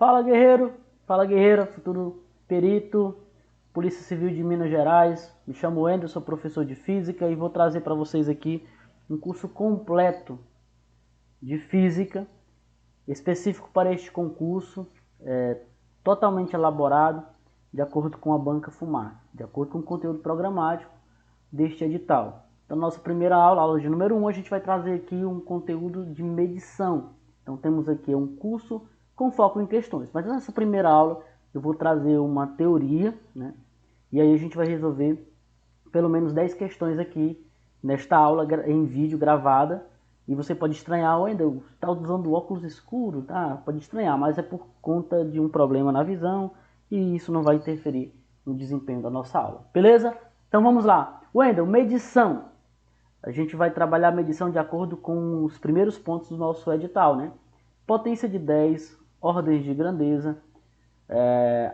Fala guerreira, futuro perito, Polícia Civil de Minas Gerais. Me chamo Wender, sou professor de Física e vou trazer para vocês aqui um curso completo de Física, específico para este concurso, totalmente elaborado de acordo com a banca FUMAR, de acordo com o conteúdo programático deste edital. Então, nossa primeira aula, aula de número 1, a gente vai trazer aqui um conteúdo de medição. Então, temos aqui um curso com foco em questões. Mas nessa primeira aula, eu vou trazer uma teoria, né? E aí a gente vai resolver pelo menos 10 questões aqui nesta aula em vídeo gravada. E você pode estranhar, ainda está usando óculos escuros, tá? Pode estranhar, mas é por conta de um problema na visão e isso não vai interferir no desempenho da nossa aula. Beleza? Então vamos lá. Wendel, medição. A gente vai trabalhar a medição de acordo com os primeiros pontos do nosso edital, né? Potência de 10, ordens de grandeza.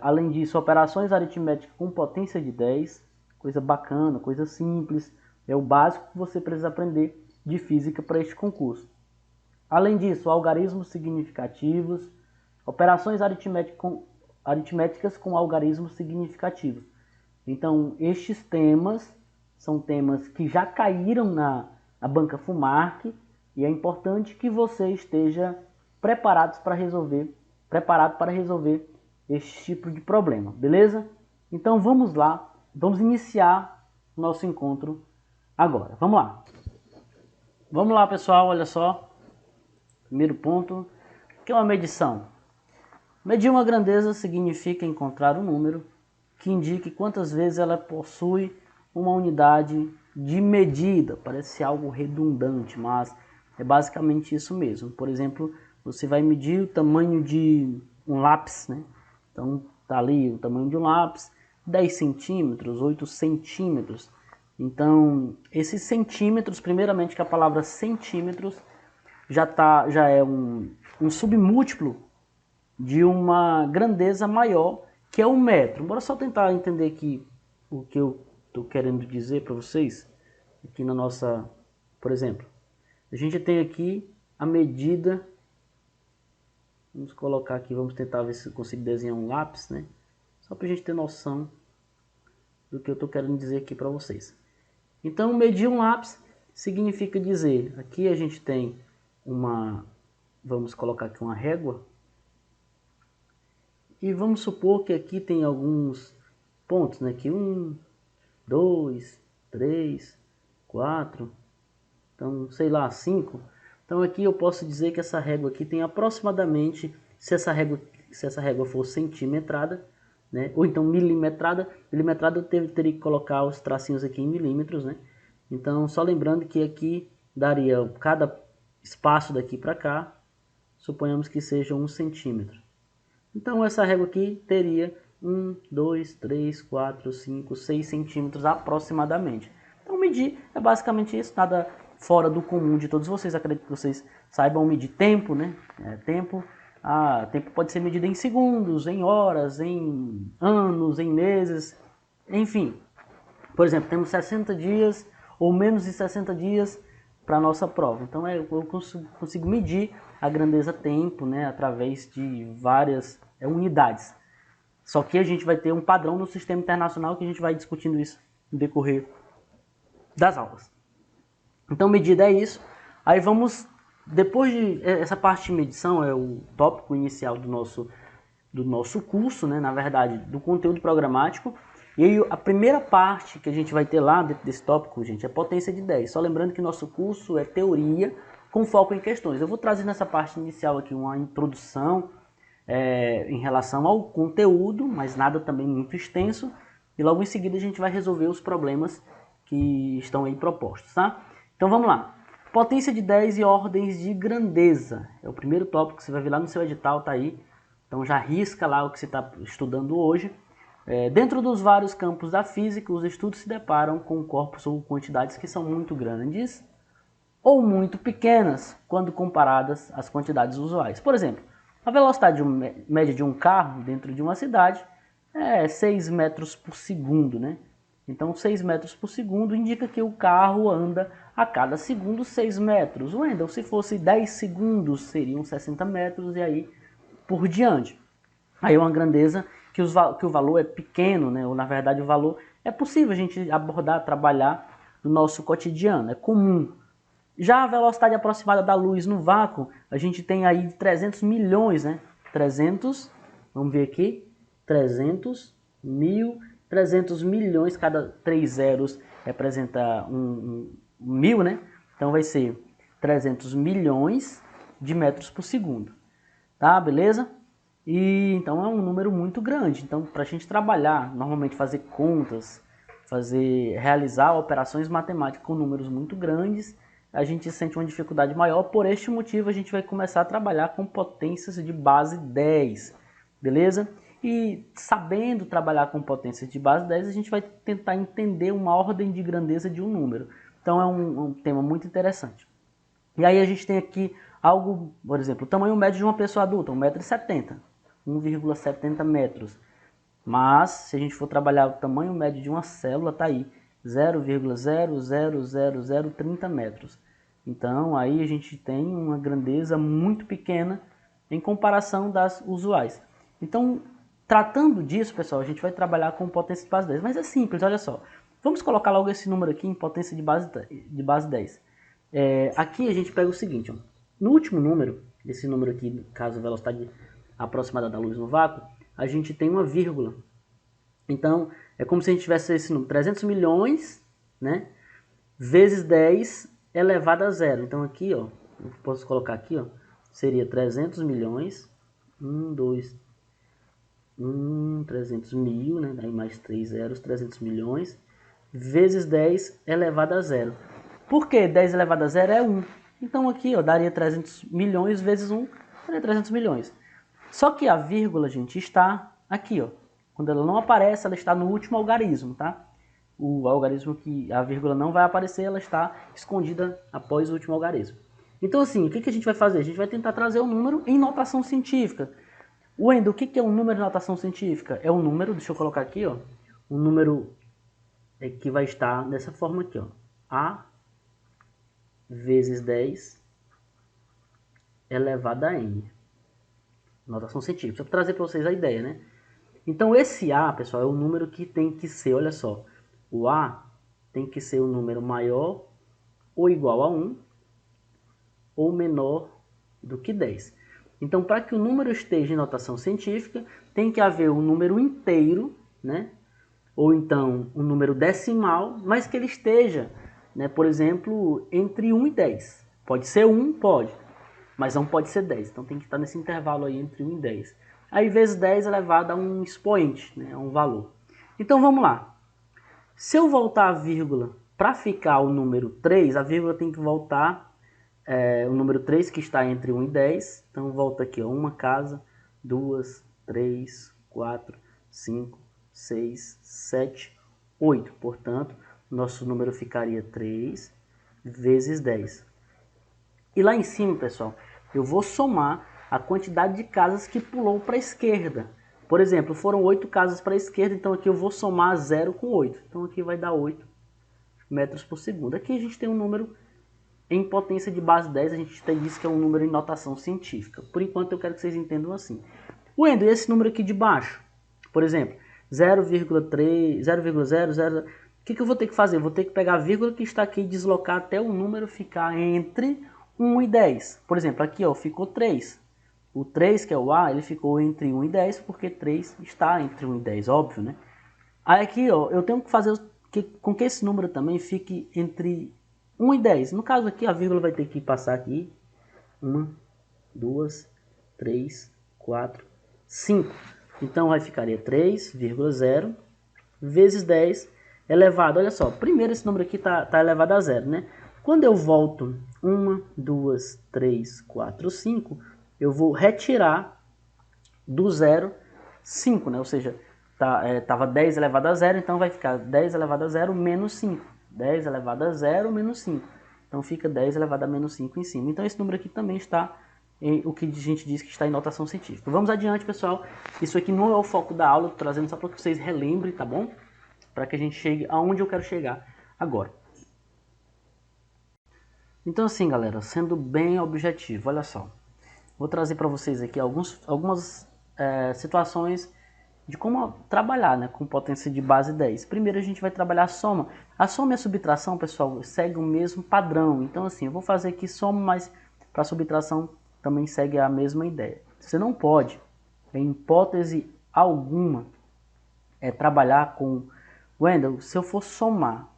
Além disso, operações aritméticas com potência de 10. Coisa bacana, coisa simples. É o básico que você precisa aprender de física para este concurso. Além disso, algarismos significativos. Operações aritméticas com algarismos significativos. Então, estes temas são temas que já caíram na banca FUMARC e é importante que você esteja preparado para resolver este tipo de problema, beleza? Então vamos lá, vamos iniciar o nosso encontro agora. Vamos lá. Vamos lá, pessoal, olha só. Primeiro ponto, o que é uma medição? Medir uma grandeza significa encontrar um número que indique quantas vezes ela possui uma unidade de medida. Parece algo redundante, mas é basicamente isso mesmo. Por exemplo, você vai medir o tamanho de um lápis, né? Então, tá ali o tamanho de um lápis, 10 centímetros, 8 centímetros. Então, esses centímetros, primeiramente que a palavra centímetros já é um submúltiplo de uma grandeza maior, que é um metro. Bora só tentar entender aqui o que eu estou querendo dizer para vocês. Aqui na nossa, por exemplo, a gente tem aqui a medida. Vamos colocar aqui, vamos tentar ver se eu consigo desenhar um lápis, né? Só para a gente ter noção do que eu estou querendo dizer aqui para vocês. Então, medir um lápis significa dizer, aqui a gente tem vamos colocar aqui uma régua. E vamos supor que aqui tem alguns pontos, né? Aqui 1, 2, 3, 4, então sei lá, 5. Então aqui eu posso dizer que essa régua aqui tem aproximadamente, se essa régua for centimetrada, né? Ou então milimetrada eu teria que colocar os tracinhos aqui em milímetros, né? Então só lembrando que aqui daria cada espaço daqui para cá, suponhamos que seja 1 centímetro. Então essa régua aqui teria 1, 2, 3, 4, 5, 6 centímetros aproximadamente. Então medir é basicamente isso, nada fora do comum de todos vocês. Acredito que vocês saibam medir tempo, né? Tempo pode ser medido em segundos, em horas, em anos, em meses, enfim. Por exemplo, temos 60 dias ou menos de 60 dias para a nossa prova. Então eu consigo medir a grandeza tempo, né, através de várias unidades. Só que a gente vai ter um padrão no sistema internacional que a gente vai discutindo isso no decorrer das aulas. Então medida é isso. Aí vamos, depois de essa parte de medição, é o tópico inicial do nosso curso, né, na verdade, do conteúdo programático. E aí a primeira parte que a gente vai ter lá dentro desse tópico, gente, é potência de 10. Só lembrando que nosso curso é teoria com foco em questões. Eu vou trazer nessa parte inicial aqui uma introdução em relação ao conteúdo, mas nada também muito extenso. E logo em seguida a gente vai resolver os problemas que estão aí propostos, tá? Então vamos lá. Potência de 10 e ordens de grandeza. É o primeiro tópico que você vai ver lá no seu edital, tá aí. Então já risca lá o que você está estudando hoje. Dentro dos vários campos da física, os estudos se deparam com corpos ou quantidades que são muito grandes ou muito pequenas quando comparadas às quantidades usuais. Por exemplo, a velocidade média de um carro dentro de uma cidade é 6 metros por segundo, né? Então 6 metros por segundo indica que o carro anda a cada segundo 6 metros. Wendel, se fosse 10 segundos seriam 60 metros e aí por diante. Aí é uma grandeza que o valor é pequeno, né? Ou na verdade o valor é possível a gente abordar, trabalhar no nosso cotidiano, é comum. Já a velocidade aproximada da luz no vácuo, a gente tem aí 300 milhões, né? 300, vamos ver aqui, 300 milhões, cada 3 zeros representa um mil, né? Então vai ser 300 milhões de metros por segundo, tá? Beleza? E então é um número muito grande. Então, para a gente trabalhar, normalmente fazer contas, realizar operações matemáticas com números muito grandes, a gente sente uma dificuldade maior. Por este motivo, a gente vai começar a trabalhar com potências de base 10, beleza? E sabendo trabalhar com potências de base 10, a gente vai tentar entender uma ordem de grandeza de um número. Então é um tema muito interessante. E aí a gente tem aqui algo, por exemplo, o tamanho médio de uma pessoa adulta, 1,70 m, 1,70 metros. Mas, se a gente for trabalhar o tamanho médio de uma célula, está aí, 0,00030 metros. Então, aí a gente tem uma grandeza muito pequena em comparação das usuais. Então, tratando disso, pessoal, a gente vai trabalhar com potência de base 10. Mas é simples, olha só. Vamos colocar logo esse número aqui em potência de base 10. Aqui a gente pega o seguinte, ó. No último número, esse número aqui, caso a velocidade aproximada da luz no vácuo, a gente tem uma vírgula. Então, é como se a gente tivesse esse número, 300 milhões, né, vezes 10 elevado a zero. Então aqui, ó, eu posso colocar aqui, ó, seria 300 milhões, 300 mil, né, daí mais 3 zeros, 300 milhões, vezes 10 elevado a zero. Por que 10 elevado a zero é 1? Então aqui, ó, daria 300 milhões vezes 1, daria 300 milhões. Só que a vírgula, gente, está aqui, ó. Quando ela não aparece, ela está no último algarismo, tá? O algarismo que a vírgula não vai aparecer, ela está escondida após o último algarismo. Então, assim, o que a gente vai fazer? A gente vai tentar trazer o número em notação científica. Wendel, o que é um número em notação científica? É um número, deixa eu colocar aqui, ó. Um número que vai estar dessa forma aqui, ó. A vezes 10 elevado a n. Notação científica. Só para trazer para vocês a ideia, né? Então esse A, pessoal, é o número que tem que ser, olha só. O A tem que ser um número maior ou igual a 1 ou menor do que 10. Então, para que o número esteja em notação científica, tem que haver um número inteiro, né? Ou então um número decimal, mas que ele esteja, né, por exemplo, entre 1 e 10. Pode ser 1, pode, mas não pode ser 10. Então tem que estar nesse intervalo aí entre 1 e 10. Aí vezes 10 elevado a um expoente, né, a um valor. Então vamos lá. Se eu voltar a vírgula para ficar o número 3, a vírgula tem que voltar o número 3 que está entre 1 e 10. Então volta aqui, ó, uma casa, 2, 3, 4, 5, 6, 7, 8. Portanto, nosso número ficaria 3 vezes 10. E lá em cima, pessoal, eu vou somar a quantidade de casas que pulou para a esquerda. Por exemplo, foram 8 casas para a esquerda, então aqui eu vou somar 0 com 8. Então aqui vai dar 8 metros por segundo. Aqui a gente tem um número em potência de base 10, a gente diz que é um número em notação científica. Por enquanto eu quero que vocês entendam assim. Wendel, esse número aqui de baixo, por exemplo, 0,3, 0,00, o que eu vou ter que fazer? Vou ter que pegar a vírgula que está aqui e deslocar até o número ficar entre 1 e 10. Por exemplo, aqui ó, ficou 3. O 3, que é o A, ele ficou entre 1 e 10, porque 3 está entre 1 e 10, óbvio, né? Aí aqui ó, eu tenho que fazer com que esse número também fique entre 1 e 10. No caso aqui, a vírgula vai ter que passar aqui. 1, 2, 3, 4, 5. Então vai ficar 3,0 vezes 10 elevado. Olha só, primeiro esse número aqui está elevado a zero, né? Quando eu volto 1, 2, 3, 4, 5, eu vou retirar do zero 5, né? Ou seja, estava 10 elevado a zero, então vai ficar 10 elevado a zero menos 5. 10 elevado a zero menos 5. Então fica 10 elevado a menos 5 em cima. Então esse número aqui também está em o que a gente diz que está em notação científica. Vamos adiante, pessoal. Isso aqui não é o foco da aula, estou trazendo só para que vocês relembrem, tá bom? Para que a gente chegue aonde eu quero chegar agora. Então assim, galera, sendo bem objetivo, olha só. Vou trazer para vocês aqui algumas situações de como trabalhar, né, com potência de base 10. Primeiro a gente vai trabalhar a soma. A soma e a subtração, pessoal, seguem o mesmo padrão. Então assim, eu vou fazer aqui soma, mas para subtração também segue a mesma ideia. Você não pode, em hipótese alguma, trabalhar com... Wendel, se eu for somar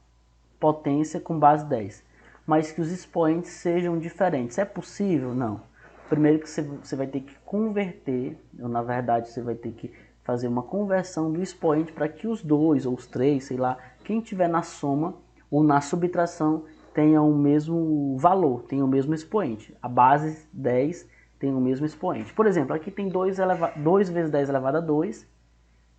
potência com base 10, mas que os expoentes sejam diferentes, é possível? Não. Primeiro que você vai ter que converter, ou na verdade você vai ter que fazer uma conversão do expoente para que os dois ou os três, sei lá, quem tiver na soma ou na subtração tenha o mesmo valor, tenha o mesmo expoente. A base 10 tem o mesmo expoente. Por exemplo, aqui tem 2 vezes 10 elevado a 2,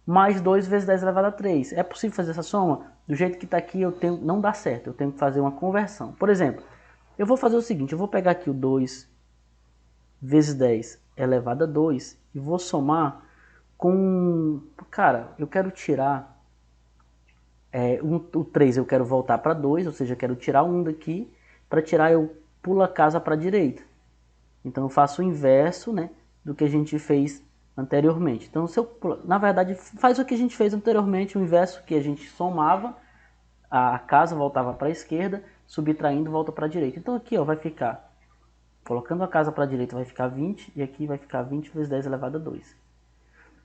mais 2 vezes 10 elevado a 3. É possível fazer essa soma? Do jeito que está aqui, não dá certo. Eu tenho que fazer uma conversão. Por exemplo, eu vou fazer o seguinte. Eu vou pegar aqui o 2 vezes 10 elevado a 2 e vou somar com... Cara, eu quero tirar... o 3 eu quero voltar para 2, ou seja, eu quero tirar 1 daqui. Para tirar, eu pulo a casa para a direita. Então eu faço o inverso, né, do que a gente fez anteriormente. Então, na verdade, faz o que a gente fez anteriormente, o inverso, que a gente somava, a casa voltava para a esquerda, subtraindo volta para a direita. Então aqui, ó, vai ficar, colocando a casa para a direita vai ficar 20, e aqui vai ficar 20 vezes 10 elevado a 2.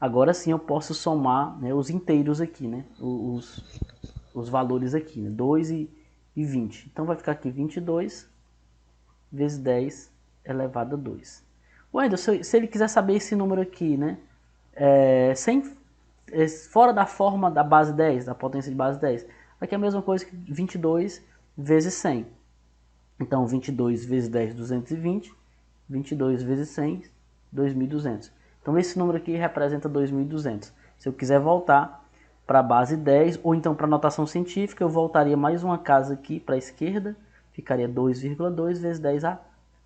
Agora sim eu posso somar, né, os inteiros aqui, né, os valores aqui, né, 2 e 20. Então vai ficar aqui 22 vezes 10 elevado a 2. Wendel, se ele quiser saber esse número aqui, né, fora da forma da base 10, da potência de base 10, aqui é a mesma coisa que 22 vezes 100. Então 22 vezes 10, 220, 22 vezes 100, 2.200. Então esse número aqui representa 2.200. Se eu quiser voltar para a base 10, ou então para a notação científica, eu voltaria mais uma casa aqui para a esquerda, ficaria 2,2 vezes 10 a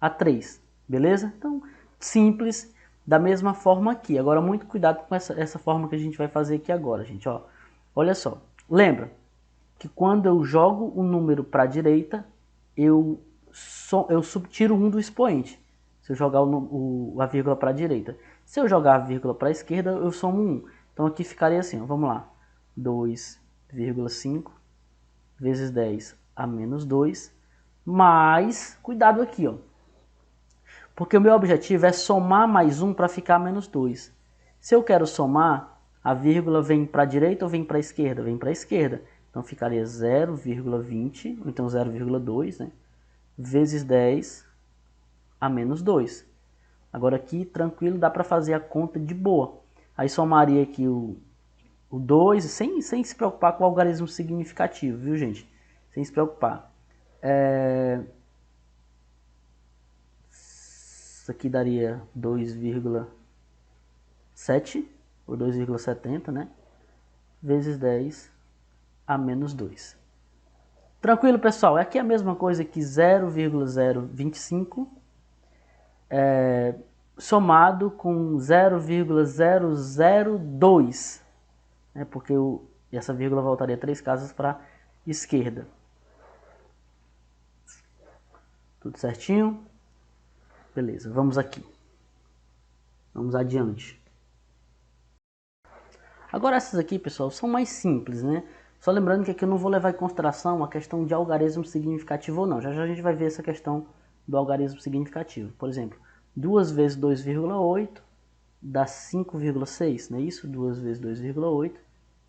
3, beleza? Então, simples, da mesma forma aqui. Agora, muito cuidado com essa forma que a gente vai fazer aqui agora, gente. Ó. Olha só, lembra que quando eu jogo o número para a direita, eu subtiro 1 do expoente. Se eu jogar a vírgula para a direita. Se eu jogar a vírgula para a esquerda, eu somo 1. Então aqui ficaria assim, ó, vamos lá. 2,5 vezes 10 a menos 2, mais, cuidado aqui, ó, porque o meu objetivo é somar mais 1 para ficar menos 2. Se eu quero somar, a vírgula vem para a direita ou vem para a esquerda? Vem para a esquerda. Então ficaria 0,20, ou então 0,2, né, vezes 10 a menos 2. Agora aqui, tranquilo, dá para fazer a conta de boa. Aí somaria aqui o 2, sem se preocupar com o algarismo significativo, viu, gente? Sem se preocupar. Isso aqui daria 2,7 ou 2,70, né? Vezes 10 a menos 2. Tranquilo, pessoal? Aqui é a mesma coisa que 0,025 somado com 0,002, né? Porque essa vírgula voltaria 3 casas para a esquerda. Tudo certinho? Beleza, vamos aqui. Vamos adiante. Agora essas aqui, pessoal, são mais simples, né? Só lembrando que aqui eu não vou levar em consideração a questão de algarismo significativo ou não. Já já a gente vai ver essa questão do algarismo significativo. Por exemplo, 2 vezes 2,8 dá 5,6, não é isso? 2 vezes 2,8,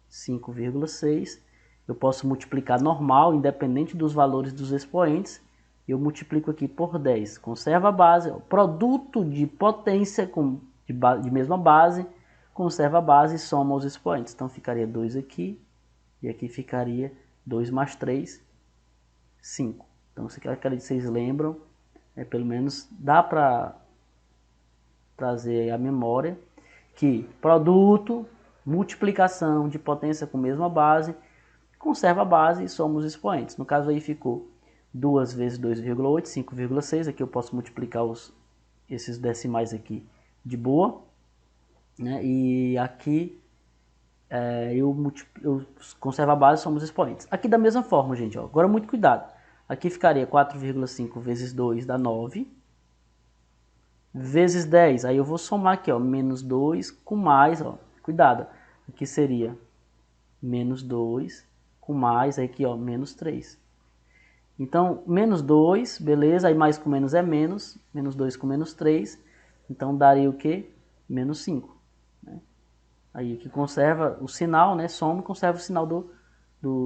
5,6. Eu posso multiplicar normal, independente dos valores dos expoentes. Eu multiplico aqui por 10. Conserva a base, produto de potência de mesma base, conserva a base e soma os expoentes. Então ficaria 2 aqui, e aqui ficaria 2 mais 3, 5. Então se vocês lembram, pelo menos dá para trazer a memória que produto, multiplicação de potência com mesma base, conserva a base e soma os expoentes. No caso aí ficou 2 vezes 2,8, 5,6. Aqui eu posso multiplicar esses decimais aqui de boa, né? E aqui eu conservo a base e somos expoentes. Aqui da mesma forma, gente, ó. Agora muito cuidado. Aqui ficaria 4,5 vezes 2 dá 9. vezes 10. Aí eu vou somar aqui, ó, menos 2 com mais, ó, cuidado, aqui seria menos 2 com mais, aqui, ó, menos 3. Então, menos 2, beleza, aí mais com menos é menos 2 com menos 3, então daria o quê? Menos 5. Né? Aí que conserva o sinal, né, soma e conserva o sinal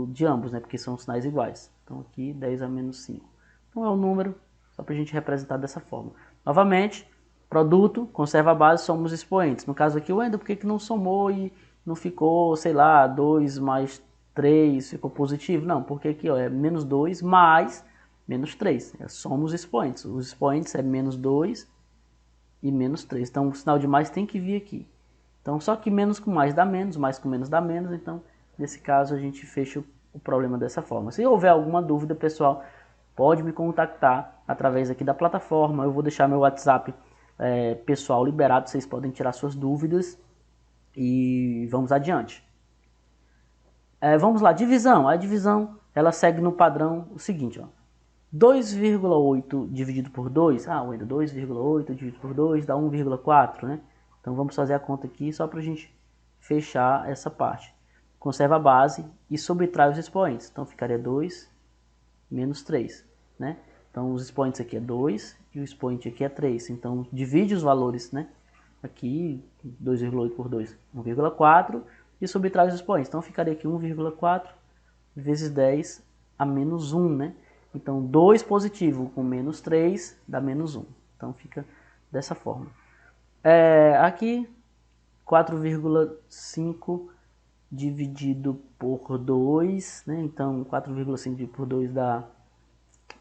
de ambos, né, porque são sinais iguais. Então aqui 10 a menos 5. Então é o número, só para a gente representar dessa forma. Novamente, produto, conserva a base, somos expoentes. No caso aqui, o Wendel, por que não somou e não ficou, sei lá, 2 mais 3, ficou positivo? Não, porque aqui ó, é menos 2 mais menos 3. Somos expoentes. Os expoentes é menos 2 e menos 3. Então o sinal de mais tem que vir aqui. Então só que menos com mais dá menos, mais com menos dá menos. Então nesse caso a gente fecha o problema dessa forma. Se houver alguma dúvida, pessoal, pode me contactar através aqui da plataforma. Eu vou deixar meu WhatsApp pessoal liberado, vocês podem tirar suas dúvidas e vamos adiante. Vamos lá, divisão. A divisão ela segue no padrão o seguinte, ó. 2,8 dividido por 2, Wendel, 2,8 dividido por 2 dá 1,4, né? Então vamos fazer a conta aqui só para a gente fechar essa parte. Conserva a base e subtrai os expoentes. Então ficaria 2 menos 3, né? Então os expoentes aqui é 2 e o expoente aqui é 3. Então divide os valores, né? Aqui 2,8 por 2, 1,4 e subtrai os expoentes. Então ficaria aqui 1,4 vezes 10 a menos 1, né? Então 2 positivo com menos 3 dá menos 1. Então fica dessa forma. Aqui 4,5 dividido por 2, né? Então 4,5 dividido por 2 dá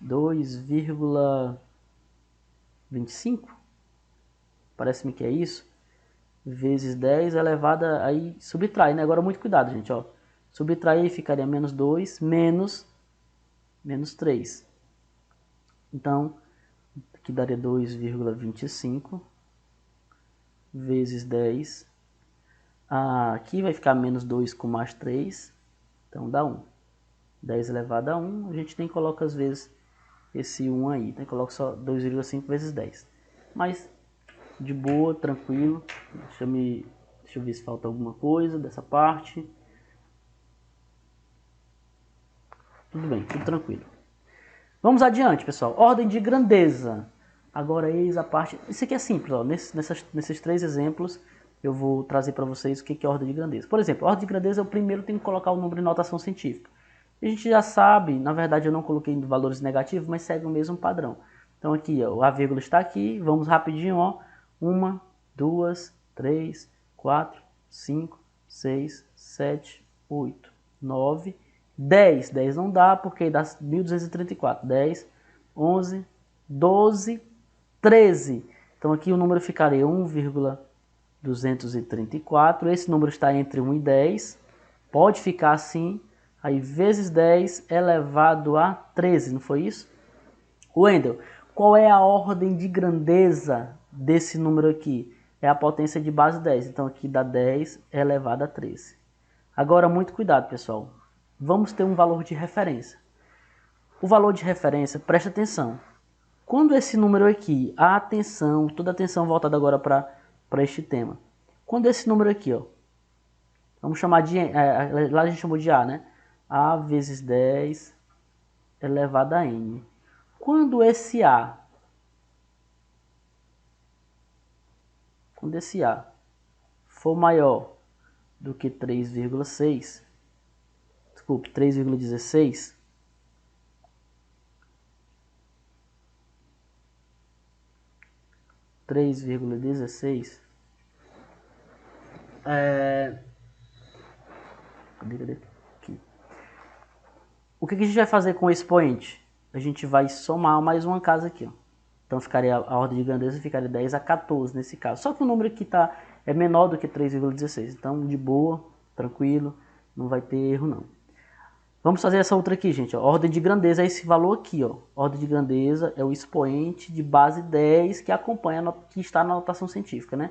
2,25. Parece-me que é isso. Vezes 10 elevado, aí subtrai, né? Agora muito cuidado, gente, ó. Subtrair ficaria menos 2 menos 3. Então, aqui daria 2,25 vezes 10. Aqui vai ficar menos 2 com mais 3, então dá 1. 10 elevado a 1, a gente nem coloca às vezes esse 1 aí, né? Coloca só 2,5 vezes 10. Mas de boa, tranquilo. Deixa eu ver se falta alguma coisa dessa parte. Tudo bem, tudo tranquilo. Vamos adiante, pessoal. Ordem de grandeza. Agora eis a parte... Isso aqui é simples, ó. Nesses 3 exemplos eu vou trazer para vocês o que é ordem de grandeza. Por exemplo, ordem de grandeza eu primeiro tenho que colocar o número em notação científica. A gente já sabe, na verdade eu não coloquei valores negativos, mas segue o mesmo padrão. Então aqui, ó, a vírgula está aqui, vamos rapidinho, ó. 1, 2, 3, 4, 5, 6, 7, 8, 9, 10. 10 não dá porque dá 1234. 10, 11, 12, 13. Então aqui o número ficaria 1,234. Esse número está entre 1 e 10. Pode ficar assim. Aí vezes 10 elevado a 13, não foi isso? Wendel, qual é a ordem de grandeza desse número aqui? É a potência de base 10. Então aqui dá 10 elevado a 13. Agora muito cuidado, pessoal. Vamos ter um valor de referência. O valor de referência, presta atenção. Quando esse número aqui, toda a atenção voltada agora para este tema. Quando esse número aqui, ó, vamos chamar de, lá a gente chamou de A, né? A vezes 10 elevado a N. Quando esse A for maior do que 3,6, desculpe, 3,16, cadê? Aqui. O que a gente vai fazer com o expoente? A gente vai somar mais uma casa aqui, ó. Então ficaria a ordem de grandeza ficaria 10 a 14 nesse caso. Só que o número aqui é menor do que 3,16. Então de boa, tranquilo, não vai ter erro não. Vamos fazer essa outra aqui, gente. Ó. Ordem de grandeza é esse valor aqui, ó. Ordem de grandeza é o expoente de base 10 que acompanha, que está na notação científica, né?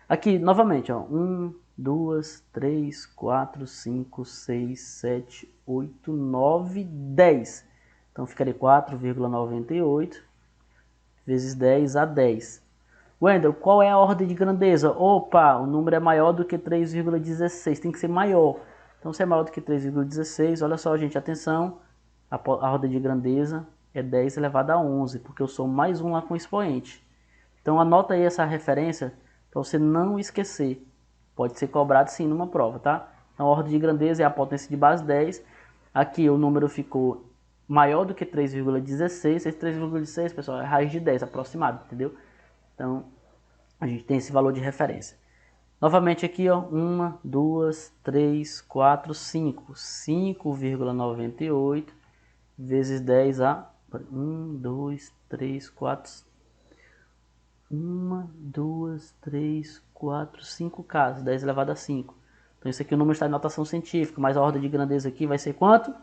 Aqui, novamente, ó. 1, 2, 3, 4, 5, 6, 7, 8, 9, 10. Então ficaria 4,98 vezes 10 a 10. Wendel, qual é a ordem de grandeza? Opa, o número é maior do que 3,16, tem que ser maior. Então, se é maior do que 3,16, olha só, gente, atenção, a ordem de grandeza é 10 elevado a 11, porque eu sou mais um lá com expoente. Então, anota aí essa referência para você não esquecer. Pode ser cobrado sim numa prova, tá? Então, a ordem de grandeza é a potência de base 10. Aqui o número ficou maior do que 3,16. Esse 3,16, pessoal, é raiz de 10 aproximado, entendeu? Então, a gente tem esse valor de referência. Novamente aqui, ó, 1, 2, 3, 4, 5. 5,98 vezes 10 a 1, 2, 3, 4, 1, 2, 3, 4, 5 casas, 10 elevado a 5. Então isso aqui o número está em notação científica, mas a ordem de grandeza aqui vai ser quanto?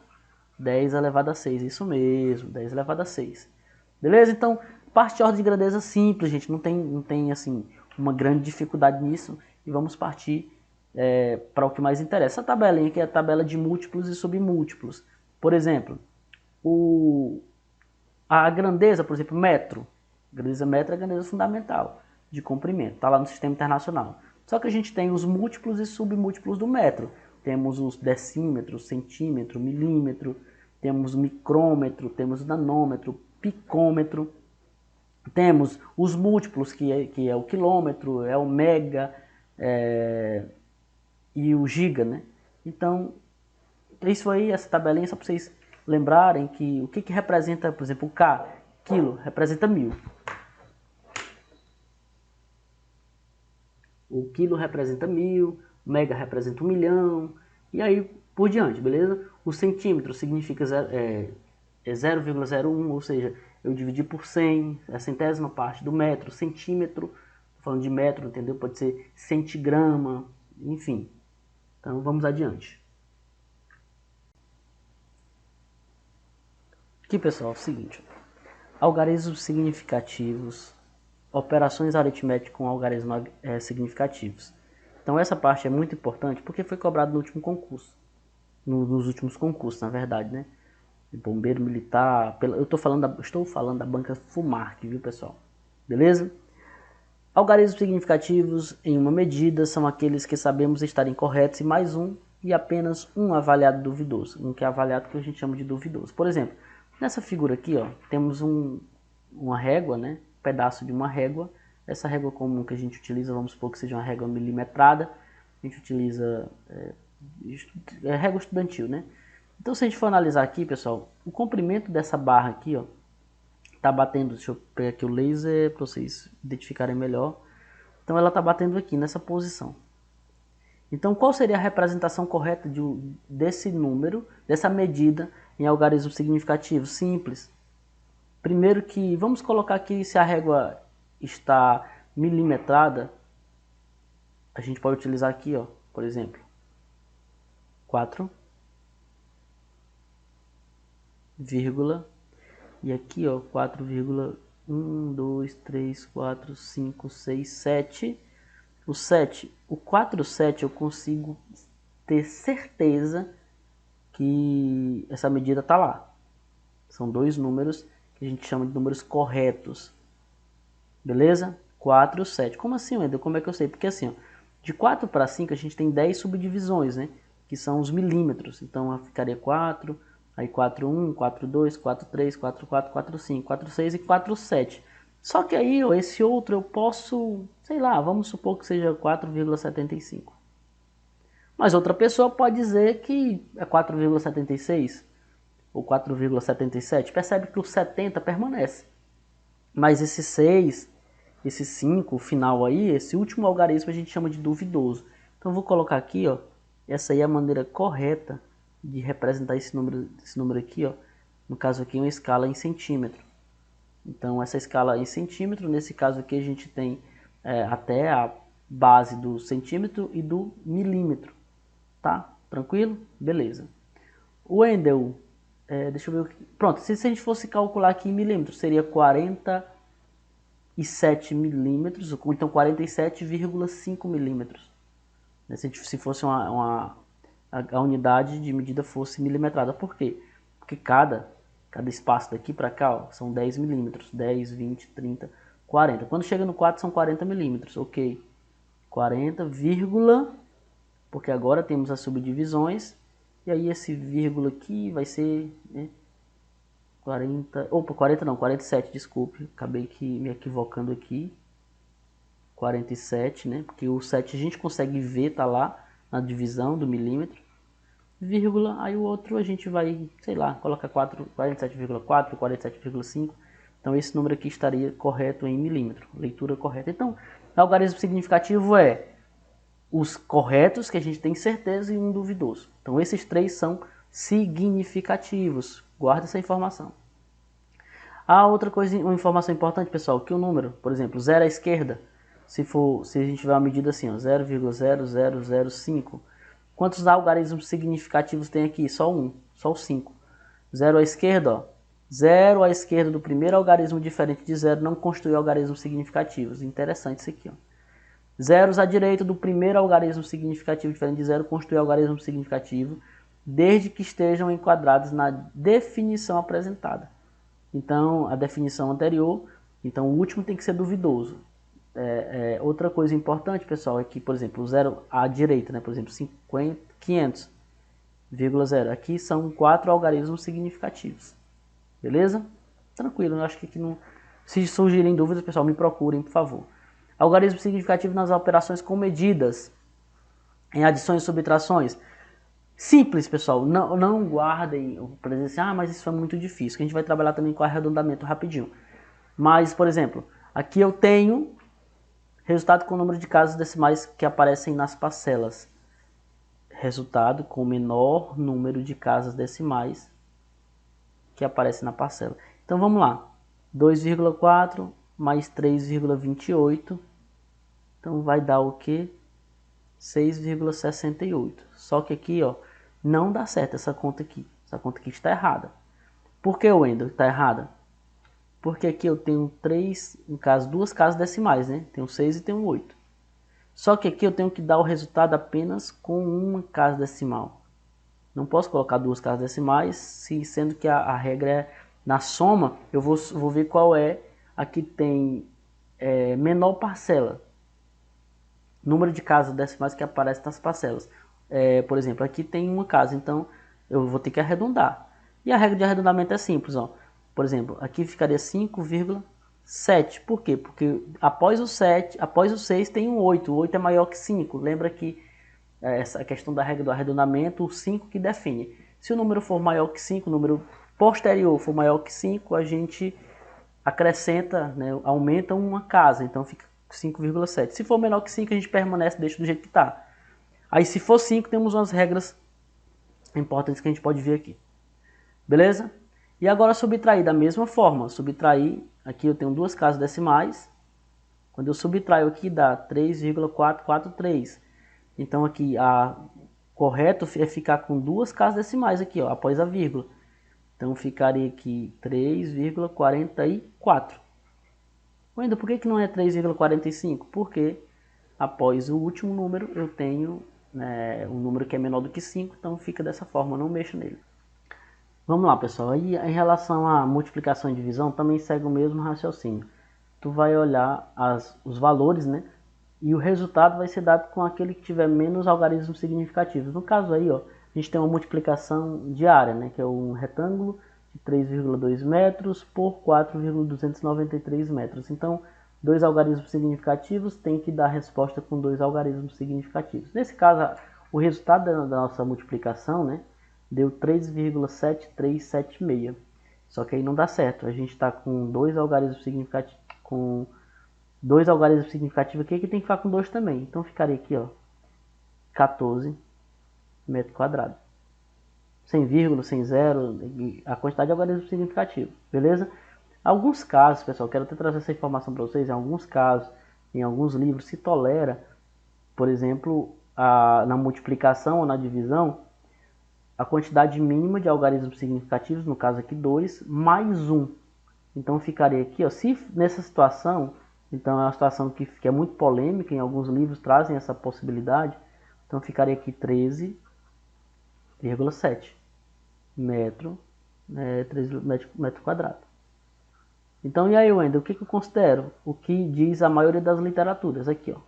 10 elevado a 6, isso mesmo, 10 elevado a 6. Beleza? Então, parte de ordem de grandeza simples, gente, não tem assim, uma grande dificuldade nisso. E vamos partir para o que mais interessa. Essa tabelinha aqui é a tabela de múltiplos e submúltiplos. Por exemplo, a grandeza, por exemplo, metro. Grandeza metro é a grandeza fundamental de comprimento, está lá no sistema internacional. Só que a gente tem os múltiplos e submúltiplos do metro. Temos os decímetro, centímetro, milímetro, temos micrômetro, temos nanômetro, picômetro. Temos os múltiplos, que é o quilômetro, é o mega e o giga, né? Então, isso aí, essa tabelinha, só para vocês lembrarem que o que representa, por exemplo, o K, quilo, representa 1000. O quilo representa 1000, o mega representa 1 milhão, e aí por diante, beleza? O centímetro significa 0,01, ou seja, eu dividi por 100, a centésima parte do metro. Centímetro, falando de metro, entendeu? Pode ser centigrama, enfim. Então vamos adiante. Aqui, pessoal, é o seguinte: algarismos significativos, operações aritméticas com algarismos significativos. Então essa parte é muito importante porque foi cobrado no último concurso, nos últimos concursos, na verdade, né? Bombeiro militar, estou falando da banca FUMARC, viu, pessoal? Beleza? Algarismos significativos em uma medida são aqueles que sabemos estarem corretos e mais um e apenas um avaliado duvidoso, um que é avaliado que a gente chama de duvidoso. Por exemplo, nessa figura aqui, ó, temos uma régua, né? Um pedaço de uma régua. Essa régua comum que a gente utiliza, vamos supor que seja uma régua milimetrada, a gente utiliza régua estudantil, né? Então, se a gente for analisar aqui, pessoal, o comprimento dessa barra aqui, ó, tá batendo, deixa eu pegar aqui o laser para vocês identificarem melhor. Então, ela tá batendo aqui nessa posição. Então, qual seria a representação correta desse número, dessa medida em algarismo significativo? Simples. Primeiro que, vamos colocar aqui se a régua está milimetrada, a gente pode utilizar aqui, ó, por exemplo, 4, vírgula, e aqui, ó, 4,1, 2, 3, 4, 5, 6, 7. O 7, o 4, 7 eu consigo ter certeza que essa medida está lá. São dois números que a gente chama de números corretos. Beleza? 4, 7. Como assim, Wendel? Como é que eu sei? Porque assim, ó, de 4 para 5 a gente tem 10 subdivisões, né? Que são os milímetros. Então, ficaria 4, aí 4,1, 4,2, 4,3, 4,4, 4,5, 4,6 e 4,7. Só que aí, ó, esse outro eu posso, sei lá, vamos supor que seja 4,75. Mas outra pessoa pode dizer que é 4,76 ou 4,77. Percebe que o 70 permanece. Mas esse 6, esse 5, o final aí, esse último algarismo a gente chama de duvidoso. Então eu vou colocar aqui, ó, essa aí é a maneira correta de representar esse número aqui, ó. No caso aqui, uma escala em centímetro. Então essa escala em centímetro, nesse caso aqui a gente tem até a base do centímetro e do milímetro. Tá? Tranquilo? Beleza. O Wendel, deixa eu ver. Pronto, se a gente fosse calcular aqui em milímetros, seria 47 milímetros, ou então 47,5 milímetros. Se fosse a unidade de medida fosse milimetrada. Por quê? Porque cada espaço daqui para cá, ó, são 10 milímetros. 10, 20, 30. 40. Quando chega no 4 são 40 milímetros, ok. 40, porque agora temos as subdivisões, e aí esse vírgula aqui vai ser, né, 40, opa, 40 não, 47, desculpe, acabei me equivocando aqui. 47, né, porque o 7 a gente consegue ver, tá lá na divisão do milímetro. Vírgula, aí o outro a gente vai, sei lá, coloca 47,4, 47,5. Então esse número aqui estaria correto em milímetro, leitura correta. Então, algarismo significativo é os corretos que a gente tem certeza e um duvidoso. Então esses três são significativos. Guarda essa informação. Outra coisa, uma informação importante, pessoal, que o número, por exemplo, 0 à esquerda, se a gente tiver uma medida assim, 0,0005, quantos algarismos significativos tem aqui? Só um, só o 5. 0 à esquerda, ó, 0 à esquerda do primeiro algarismo diferente de 0 não constitui algarismos significativos. Interessante isso aqui, ó. Zeros à direita do primeiro algarismo significativo diferente de 0 constitui algarismo significativo, desde que estejam enquadrados na definição apresentada. Então, a definição anterior, então o último tem que ser duvidoso. Outra coisa importante, pessoal, é que, por exemplo, o 0 à direita, né, por exemplo, 500,0, aqui são 4 algarismos significativos. Beleza? Tranquilo, eu acho que aqui não... Se surgirem dúvidas, pessoal, me procurem, por favor. Algarismo significativo nas operações com medidas, em adições e subtrações. Simples, pessoal, não guardem para dizer assim, mas isso é muito difícil, que a gente vai trabalhar também com arredondamento rapidinho. Mas, por exemplo, aqui eu tenho resultado com o número de casas decimais que aparecem nas parcelas. Resultado com o menor número de casas decimais que aparece na parcela. Então vamos lá, 2,4 mais 3,28, então vai dar o que? 6,68. Só que aqui, ó, não dá certo essa conta aqui. Essa conta aqui está errada. Por que, Wendel, está errada? Porque aqui eu tenho duas casas decimais, né? Tenho 6 e tenho 8. Só que aqui eu tenho que dar o resultado apenas com uma casa decimal. Não posso colocar duas casas decimais, sendo que a regra é na soma, eu vou ver qual é a que tem menor parcela. Número de casas decimais que aparece nas parcelas. Por exemplo, aqui tem uma casa, então eu vou ter que arredondar. E a regra de arredondamento é simples, ó. Por exemplo, aqui ficaria 5,7. Por quê? Porque após o 6 tem um 8. O 8 é maior que 5. Lembra que essa questão da regra do arredondamento, o 5 que define. Se o número for maior que 5, o número posterior for maior que 5, a gente acrescenta, né, aumenta uma casa, então fica 5,7. Se for menor que 5, a gente permanece, deixa do jeito que está. Aí se for 5, temos umas regras importantes que a gente pode ver aqui. Beleza? E agora subtrair da mesma forma. Subtrair, aqui eu tenho duas casas decimais. Quando eu subtraio aqui dá 3,443. Então aqui correto é ficar com duas casas decimais aqui, ó, após a vírgula. Então ficaria aqui 3,44. Ainda, por que não é 3,45? Porque após o último número eu tenho um número que é menor do que 5, então fica dessa forma, não mexo nele. Vamos lá, pessoal. Aí, em relação à multiplicação e divisão, também segue o mesmo raciocínio. Tu vai olhar os valores, né? E o resultado vai ser dado com aquele que tiver menos algarismos significativos. No caso aí, ó, a gente tem uma multiplicação diária, né? Que é um retângulo de 3,2 metros por 4,293 metros. Então, dois algarismos significativos tem que dar resposta com dois algarismos significativos. Nesse caso, o resultado da nossa multiplicação, né? Deu 3,7376. Só que aí não dá certo. A gente está com dois algarismos significativos, aqui que tem que ficar com 2 também. Então ficaria aqui, ó, 14 metro quadrado. Sem vírgula, sem zero, a quantidade de algarismos significativos. Beleza? Alguns casos, pessoal, quero até trazer essa informação para vocês. Em alguns casos, em alguns livros, se tolera, por exemplo, na multiplicação ou na divisão, a quantidade mínima de algarismos significativos, no caso aqui 2, mais 1. Então ficaria aqui, ó, se nessa situação, então é uma situação que é muito polêmica, em alguns livros trazem essa possibilidade, então ficaria aqui 13,7 metro quadrado. Então, e aí, Wendel, o que eu considero? O que diz a maioria das literaturas aqui, ó.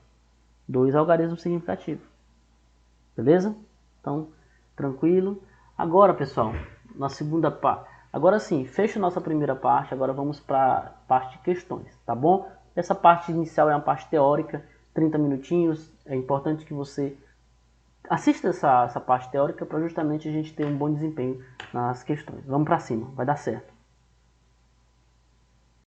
2 algarismos significativos. Beleza? Então, tranquilo. Agora, pessoal, na segunda parte. Agora sim, fecha nossa primeira parte. Agora vamos para a parte de questões, tá bom? Essa parte inicial é uma parte teórica, 30 minutinhos. É importante que você assista essa parte teórica para justamente a gente ter um bom desempenho nas questões. Vamos para cima, vai dar certo.